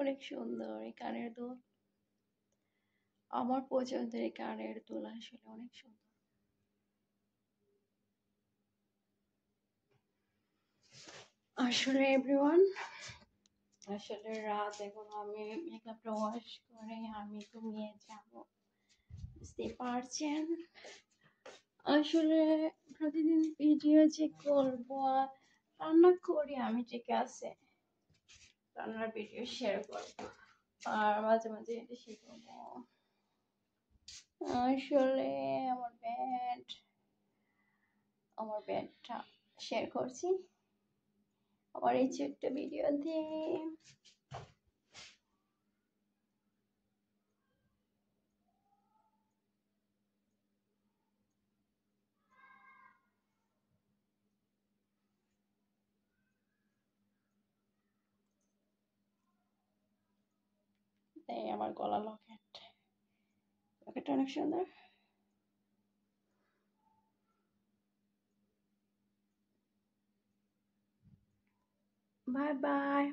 অনেক সুন্দর এই কানের দুল। আমার পছন্দের এই কানের দুল আসলে অনেক সুন্দর। আসলে এভরিওয়ান, আসলে রাত এখন, আমি মেকআপটা ওয়াশ করে আমি ঘুমিয়ে যাব, বুঝতে পারছেন। আসলে প্রতিদিন ভিডিও যে করবো, রান্না করি আমি, ঠিক আছে, রান্নার ভিডিও শেয়ার করবো আর মাঝে মাঝে এটা শেয়ার করবো। আসলে আমার ব্যাডটা শেয়ার করছি আমার এই ছোট্ট ভিডিও দিয়ে। এই আমার গলা লকেটটা অনেক সুন্দর। Bye bye.